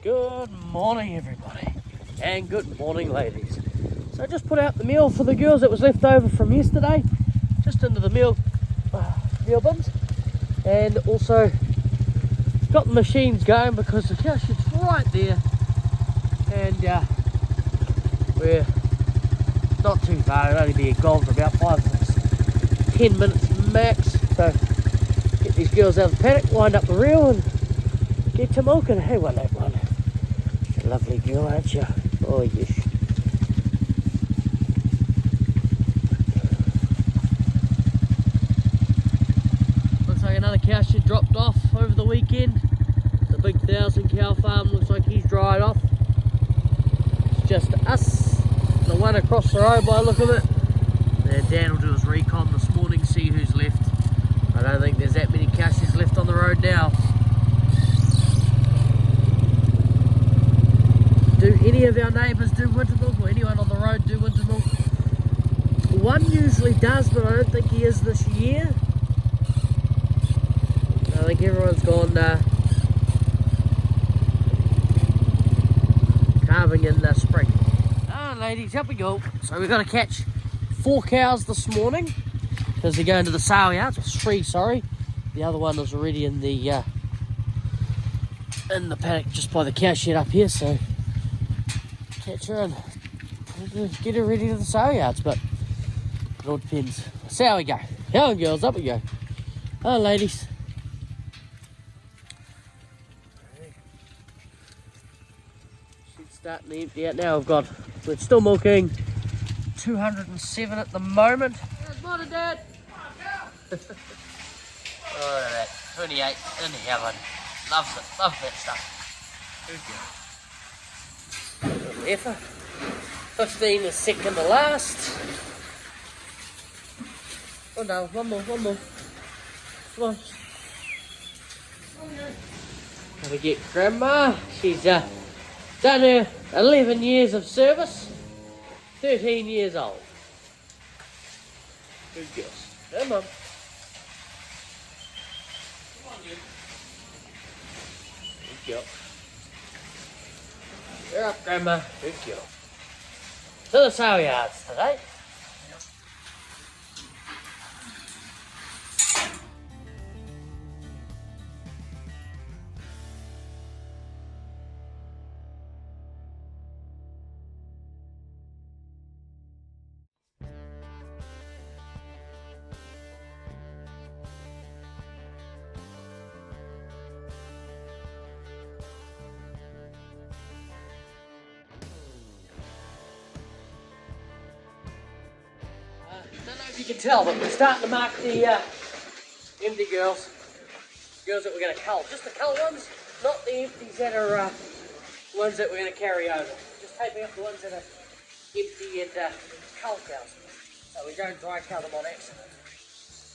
Good morning everybody, and good morning ladies. So I just put out the meal for the girls that was left over from yesterday, just into the meal bins, and also got the machines going because the cow shed's right there, and we're not too far. It'll only be gone for about 10 minutes max. So get these girls out of the paddock, wind up the reel and get to milking. Hey, what that one? A lovely girl, aren't you? Oh yes. Looks like another cow shed dropped off over the weekend. The big 1,000 cow farm looks like he's dried off. It's just us, the one across the road by the look of it. And Dan will do his recon this morning, see who's left. I don't think there's that many cow sheds left on the road now. Do any of our neighbours do winter milk, or anyone on the road do winter milk? One usually does, but I don't think he is this year. I think everyone's gone calving in the spring. Ah, ladies, up we go. So we've got to catch 4 cows this morning because they're going to the sale yards. It's 3, sorry. The other one is already in the paddock just by the cow shed up here. So catch her and get her ready to the sale yards, but it all depends. So how we go. Come on girls, up we go. Oh ladies. She's starting to empty out now. We're still milking 207 at the moment. Good morning, Dad. Oh, that 28 in heaven. Loves it, loves that stuff. Good girl. Effort. 15 is second to last. Oh no, one more. Come on. Now we get Grandma. She's done her 11 years of service. 13 years old. Good girls. Come on. Good girl. You're up, Grandma. Good girl. To the sale yards today. Don't know if you can tell, but we're starting to mark the empty girls. Girls that we're going to cull. Just the cull ones, not the empties that are ones that we're going to carry over. Just taping up the ones that are empty and cull cows. So we don't dry cull them on accident.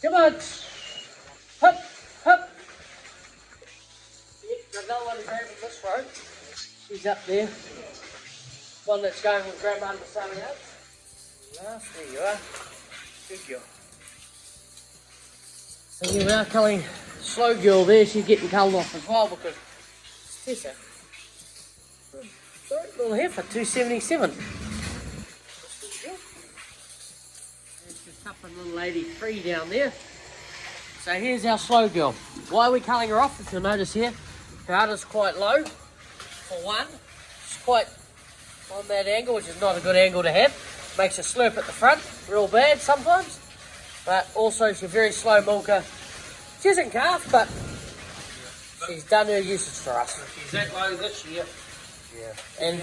Come on! Hup! Yep, got another one grabbing this road. She's up there. One that's going with Grandma to the sale yards. Yes, there you are. Good girl. So here we are culling slow girl there. She's getting culled off as well because Tessa. Sorry, little heifer, 277. There's just up a little lady 3 down there. So here's our slow girl. Why are we culling her off? If you'll notice here, her udder's quite low. For one, she's quite on that angle, which is not a good angle to have. Makes a slurp at the front, real bad sometimes. But also she's a very slow milker. She isn't calf, but she's done her usage for us. She's that low this year. Yeah. And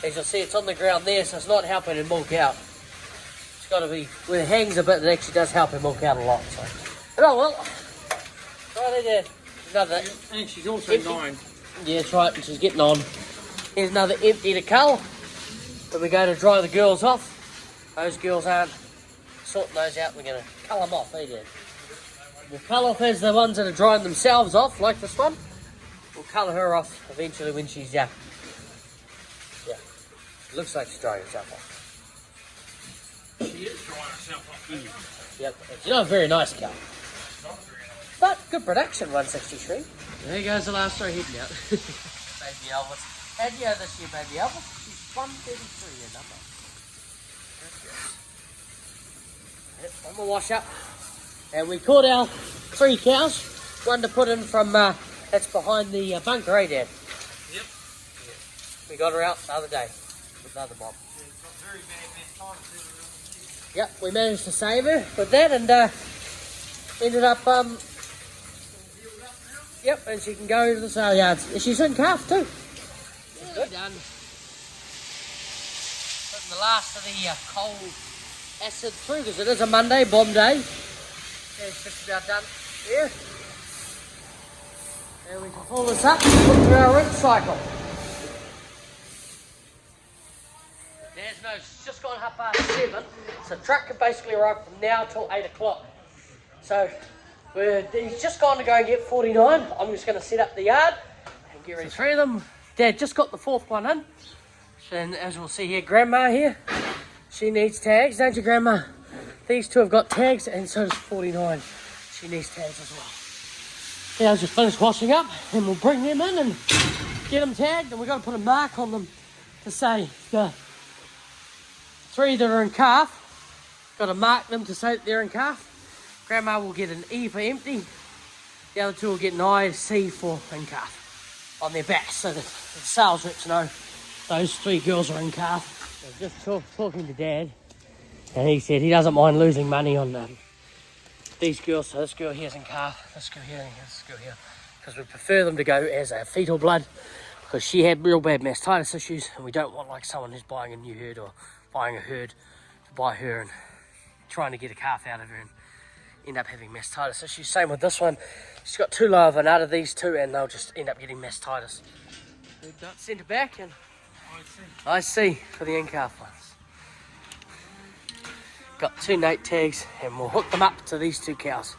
as you'll see, it's on the ground there, so it's not helping her milk out. It's got to be, where it hangs a bit, it actually does help her milk out a lot. So. But oh well. Right there. Another. And she's also empty. 9. Yeah, that's right, and she's getting on. Here's another empty to cull. But we go to dry the girls off. Those girls aren't sorting those out. We're going to cull them off, Dad? We'll cull off as the ones that are drying themselves off, like this one. We'll colour her off eventually when she's it looks like she's drying herself off. She is drying herself off. Yep, it's not a very nice cow. But good production, 163. There goes the last row heading out. baby Elvis. How'd you go this year, baby Elvis? She's 133 your number. Yep, one more wash up. And we caught our 3 cows. One to put in from, that's behind the bunker, eh, Dad? Yep. We got her out the other day with the other mob. Yeah, it's not very bad time. Yep, we managed to save her with that and ended up, yep, and she can go to the sale yards. She's in calf too. Yeah, good. Done. Putting the last of the cold acid through because it is a Monday, bomb day. Yeah, it's just about done here. And we can pull this up and put through our rinse cycle. There's no, it's just gone 7:30. So truck can basically arrive from now till 8 o'clock. So he's just gone to go and get 49. I'm just going to set up the yard and get ready. 3 of them. Dad just got the 4th one in. And as we'll see here, Grandma here, she needs tags, don't you, Grandma? These 2 have got tags and so does 49. She needs tags as well. Yeah, I just finished washing up and we'll bring them in and get them tagged, and we've got to put a mark on them to say the 3 that are in calf. Got to mark them to say that they're in calf. Grandma will get an E for empty. The other 2 will get an I, C for in calf on their backs, so that the sales reps know those 3 girls are in calf. I was just talking to Dad, and he said he doesn't mind losing money on these girls. So this girl here's in calf, this girl here, and this girl here, because we prefer them to go as a fetal blood, because she had real bad mastitis issues, and we don't want like someone who's buying a new herd or buying a herd to buy her and trying to get a calf out of her and end up having mastitis issues. Same with this one. She's got 2 larvae out of these 2 and they'll just end up getting mastitis. Send her back and I see for the in-calf ones. Got 2 Nate tags and we'll hook them up to these 2 cows.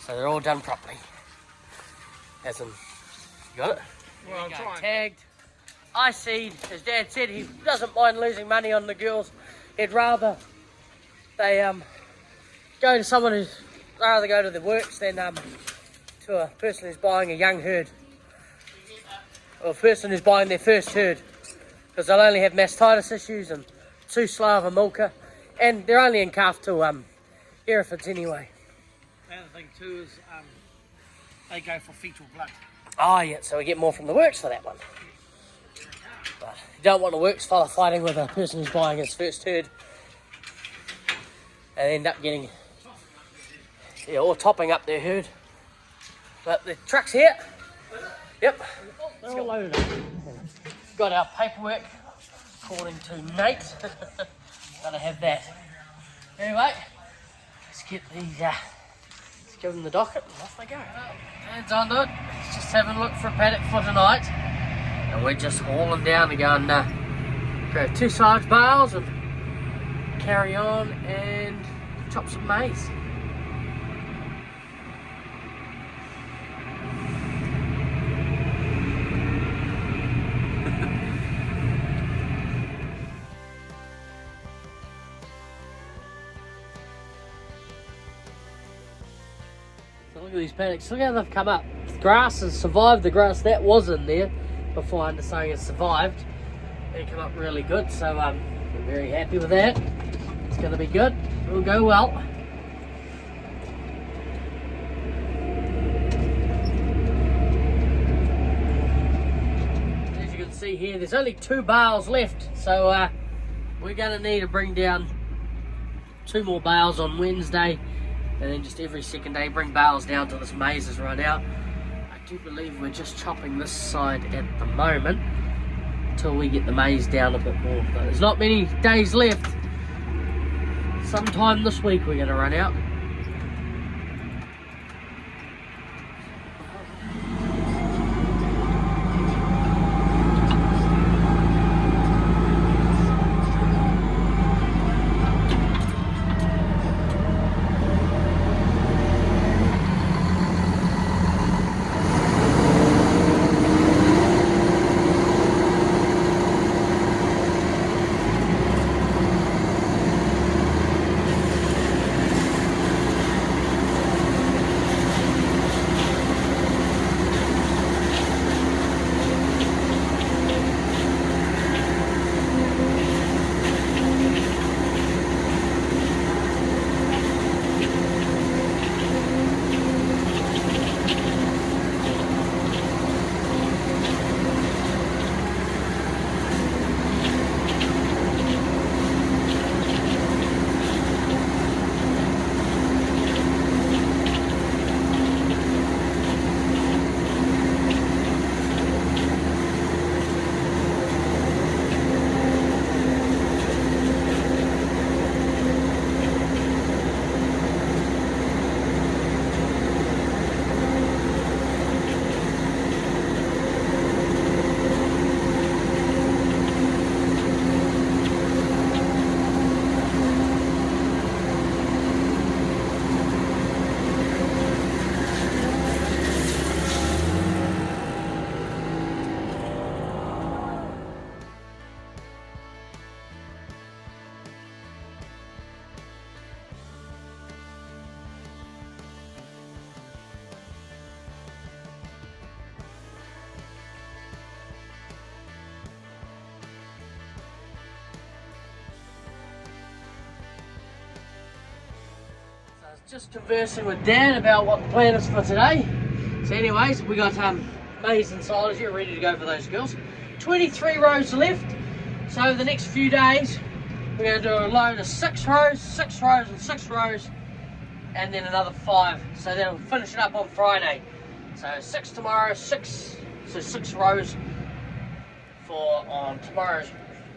So they're all done properly. As in, you got it? Well, I'm trying. Tagged. I seed, as Dad said, he doesn't mind losing money on the girls. He'd rather they go to someone who's rather go to the works than to a person who's buying a young herd, or a person who's buying their first herd, because they'll only have mastitis issues and 2 slava milker, and they're only in calf till Herefords anyway. The other thing too is they go for fetal blood. Oh yeah, so we get more from the works for that one. But you don't want a works fella fighting with a person who's buying his first herd and end up getting, yeah, or topping up their herd. But the truck's here. Yep, they're all loaded up. Got our paperwork according to Nate. Gotta have that. Anyway, let's get these, let's give them the docket and off they go. Hands on to it. Let's just have a look for a paddock for tonight. And we're just hauling down to go and grab 2 silage bales and carry on and chop some maize. So look at these paddocks, look how they've come up. The grass has survived, the grass that was in there before undersowing has survived. They come up really good, so we're very happy with that. It's going to be good, it will go well. As you can see here, there's only 2 bales left, so we're going to need to bring down 2 more bales on Wednesday, and then just every second day bring bales down till this maize is run out. I do believe we're just chopping this side at the moment until we get the maize down a bit more. But there's not many days left. Sometime this week we're going to run out. Just conversing with Dan about what the plan is for today. So anyways, we got maize and silage here ready to go for those girls. 23 rows left. So over the next few days, we're going to do a load of 6 rows, 6 rows and 6 rows, and then another 5. So then we'll finish it up on Friday. So 6 tomorrow, 6 rows for on tomorrow's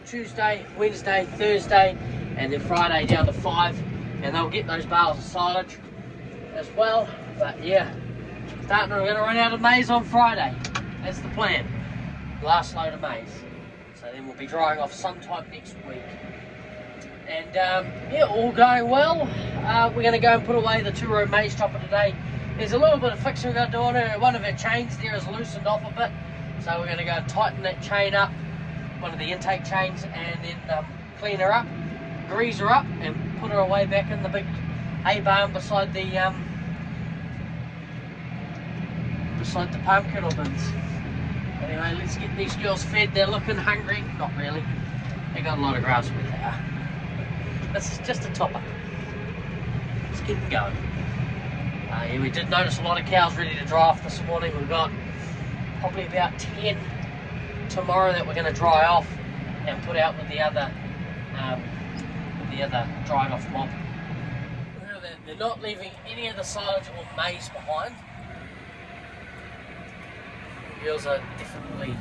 Tuesday, Wednesday, Thursday, and then Friday down to 5. And they'll get those bales of silage as well. But yeah, we're going to run out of maize on Friday. That's the plan. Last load of maize. So then we'll be drying off sometime next week. And yeah, all going well. We're going to go and put away the 2-row maize chopper today. There's a little bit of fixing we've got to do on her. One of her chains there is loosened off a bit. So we're going to go and tighten that chain up, one of the intake chains, and then clean her up, grease her up, and put her away back in the big hay barn beside the palm kernel bins. Anyway, let's get these girls fed. They're looking hungry. Not really. They got a lot of grass where they are. This is just a topper. Let's get them going. Yeah, we did notice a lot of cows ready to dry off this morning. We've got probably about 10 tomorrow that we're going to dry off and put out with the other dried off mob. They're not leaving any of the silage or maize behind. The girls are definitely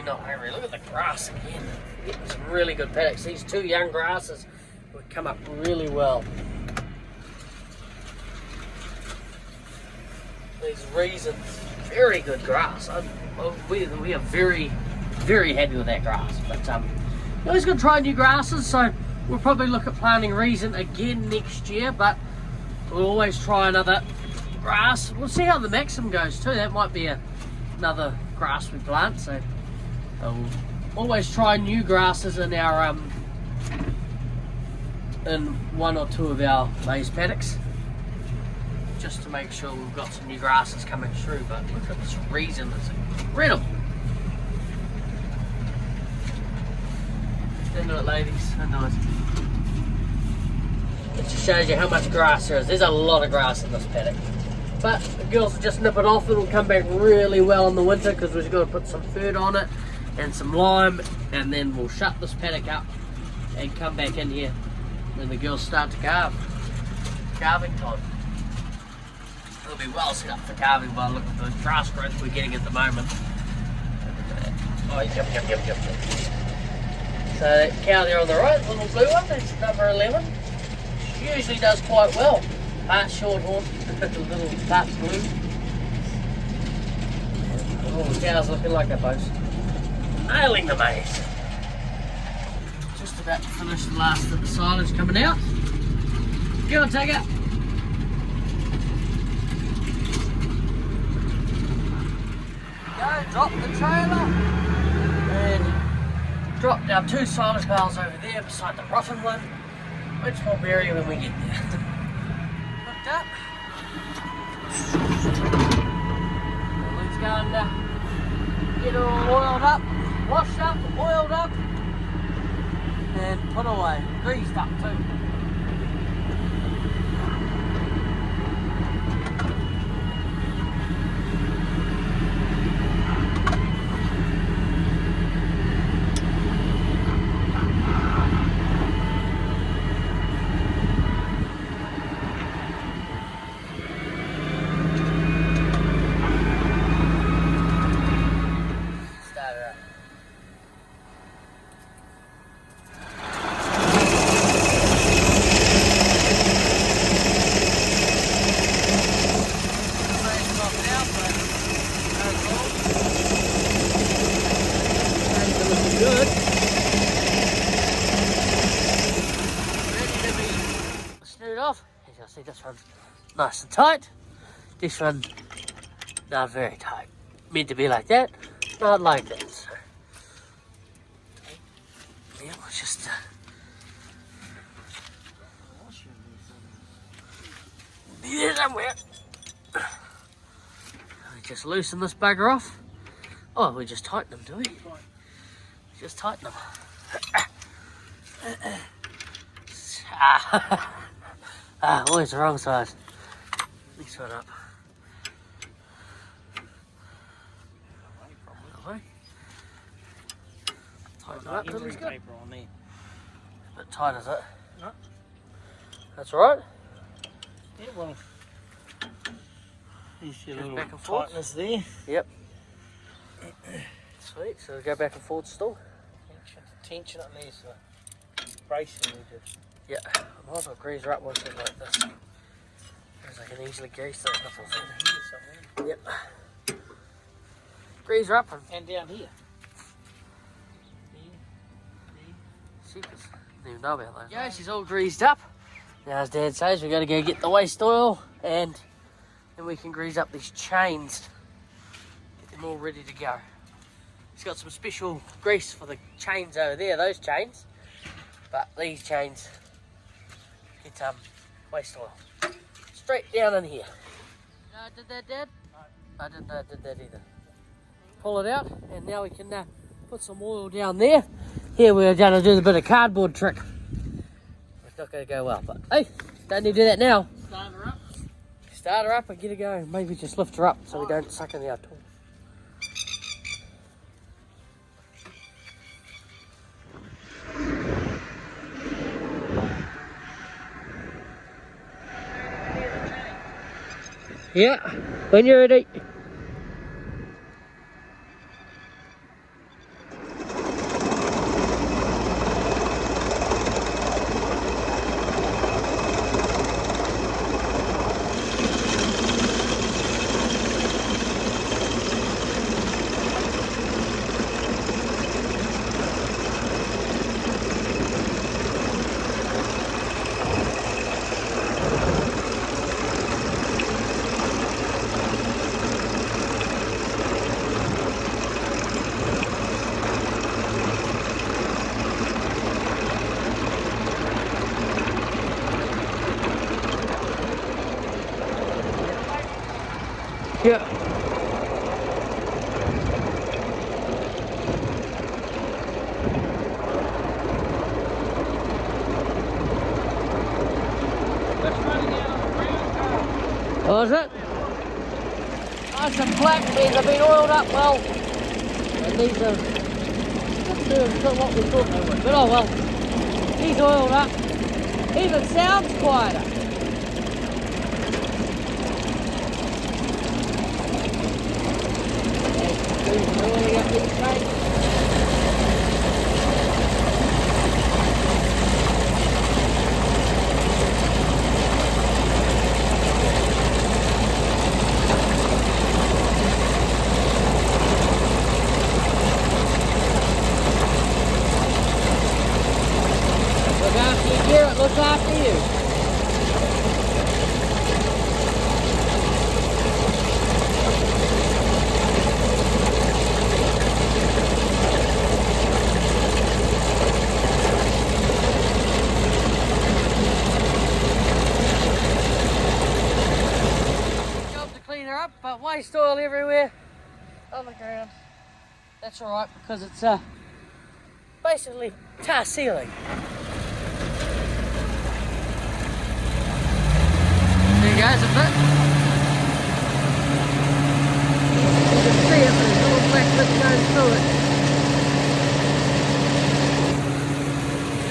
not hungry. Look at the grass again. Getting some really good paddocks. These 2 young grasses would come up really well. These raisins, very good grass. We are very, very happy with that grass. But we're always going to try new grasses, so we'll probably look at planting raisin again next year, but we'll always try another grass. We'll see how the maxim goes too. That might be another grass we plant, so we'll always try new grasses in our in 1 or 2 of our maize paddocks, just to make sure we've got some new grasses coming through. But look at this raisin, it's incredible. Into it, ladies, into it. It just shows you how much grass there is. There's a lot of grass in this paddock. But the girls will just nip it off. It'll come back really well in the winter because we've got to put some food on it and some lime, and then we'll shut this paddock up and come back in here when the girls start to calve. Calving time. It'll be well set up for calving by the look at the grass growth we're getting at the moment. Oh, yep. So that cow there on the right, the little blue one, that's number 11. She usually does quite well. Part shorthorn, little part blue. Oh, the cow's looking like a post. Nailing the maize. Just about to finish the last of the silage coming out. Go on, take it. Go, drop the trailer. And dropped our 2 silage bales over there beside the rotten one, which we'll bury when we get there. Hooked up. Let's go and get her all oiled up, washed up, oiled up, and put away. Greased up too. Good. Ready to be snood off. As you'll see, this one's nice and tight. This one, not very tight. Meant to be like that, not like that. So, yeah, let's just be there somewhere. We just loosen this bugger off. Oh, we just tighten them, do we? Just tighten them. Always the wrong size. This one up. Lovely. Tighten it up till it's good. Paper on there. A bit tight, is it? No. That's right. Yeah, well. You see a Goes little back and forth. tightness there. Yep. Sweet, so go back and forth still. Tension up there, so bracing we just. Yeah, I might as well grease her up with something like this. Because I can easily grease those knuckles in. Yep. Grease her up And down here. Sheepers. Didn't even know about those. Yeah, she's all greased up. Now, as Dad says, we're going to go get the waste oil and then we can grease up these chains. Get them all ready to go. He's got some special grease for the chains over there, those chains. But these chains get waste oil. Straight down in here. Did that, Dad? No. I didn't know I did that either. Pull it out and now we can put some oil down there. Here we're going to do the bit of cardboard trick. It's not going to go well, but hey, don't need to do that now. Start her up. Start her up and get her going. Maybe just lift her up so we don't suck in the tool. Yeah, when you're ready. Yeah. Oh, is it? Nice and black. These have been oiled up well. And these are not what we thought they would. But oh well. These oiled up. Even sounds quieter. Oiling up this tank. Look after you, Garrett. Look after you. Job to clean her up, but waste oil everywhere on the ground. That's alright because it's basically tar sealing. There goes a bit. You can see it, there's a little black bit going through it.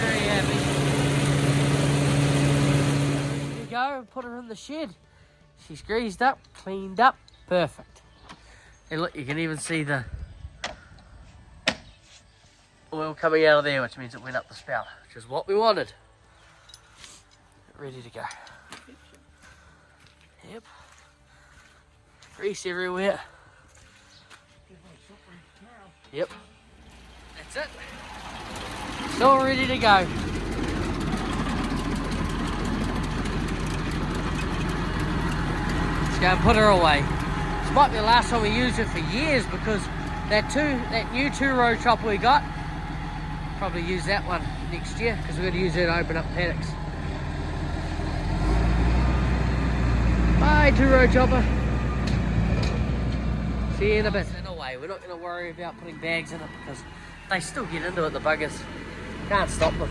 Very happy. There you go, and put her in the shed. She's greased up, cleaned up, perfect. And look, you can even see the oil coming out of there, which means it went up the spout, which is what we wanted. Ready to go. Yep. Grease everywhere. Yep. That's it. It's all ready to go. Let's go and put her away. This might be the last time we use it for years because that new 2-row chopper we got, probably use that one next year because we're going to use it to open up paddocks. Bye, 2-row chopper. See you in a bit. In a way, we're not going to worry about putting bags in it because they still get into it, the buggers. Can't stop them.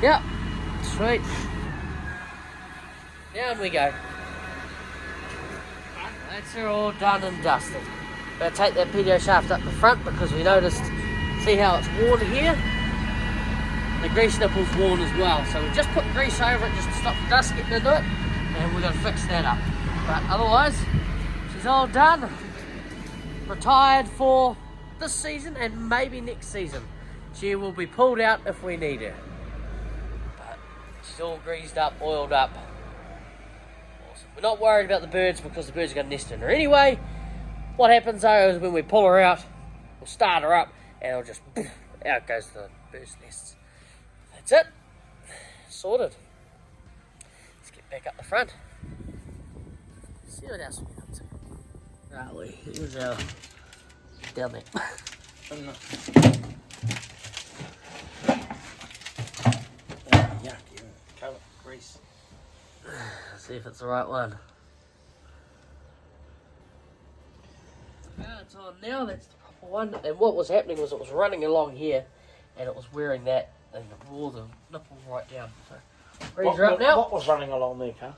Yep, sweet. Down we go. That's her all done and dusted. We're going to take that PDO shaft up the front because we noticed, see how it's worn here? The grease nipple's worn as well. So we just put grease over it just to stop the dust getting into it. And we're going to fix that up. But otherwise, she's all done. Retired for this season and maybe next season. She will be pulled out if we need her. But she's all greased up, oiled up. Awesome. We're not worried about the birds because the birds are going to nest in her anyway. What happens though is when we pull her out, we'll start her up and it'll just, out goes the bird's nests. That's it. Sorted. Let's get back up the front. See what else we get up to. Right, here's our, down there. Yuck, cover grease. See if it's the right one. It's on now, that's the proper one. And what was happening was it was running along here and it was wearing that and it wore the nipple right down. So grease her up now. What was running along there, Carl?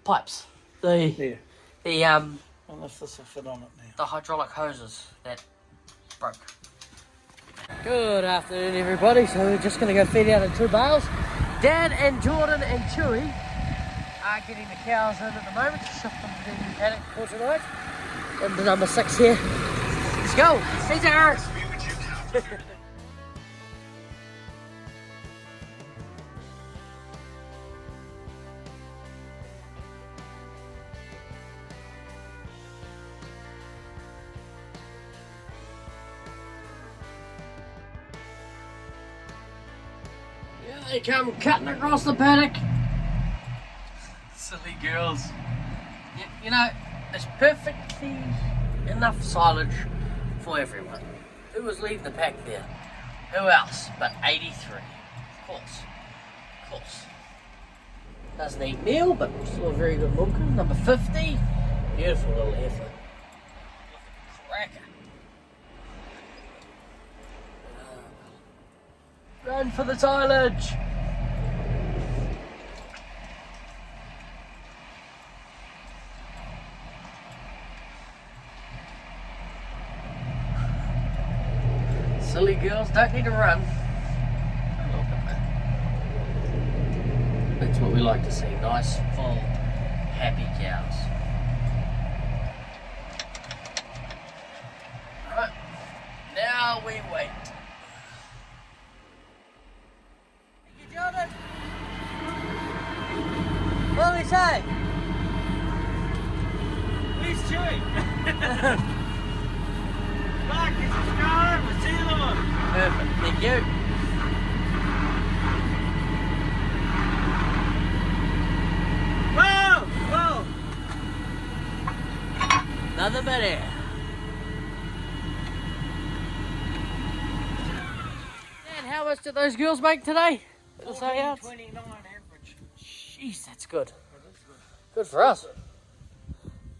Pipes. The Unless this will fit on it now. the hydraulic hoses that broke. Good afternoon everybody, so we're just going to go feed out in 2 bales. Dad and Jordan and Chewy are getting the cows in at the moment to shift them to the new paddock for tonight. And the number 6 here. Let's go! See Darren! Here they come cutting across the paddock. Silly girls. You know, it's perfectly enough silage for everyone. Who was leading the pack there? Who else but 83? Of course. Doesn't eat meal, but still a very good milker. Number 50. Beautiful little heifer. Cracker. Run for the silage. Silly girls don't need to run. That's what we like to see. Nice, full, happy cows. Alright, now we wait. Thank you, Jordan. What do we say? Please chew. Back, it's a scar, we'll see you on. Perfect, thank you. Whoa! Nothing but air. And how much did those girls make today? 29 average. Jeez, that's good. That is good. Good for us.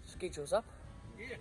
Schedule's up. Yeah.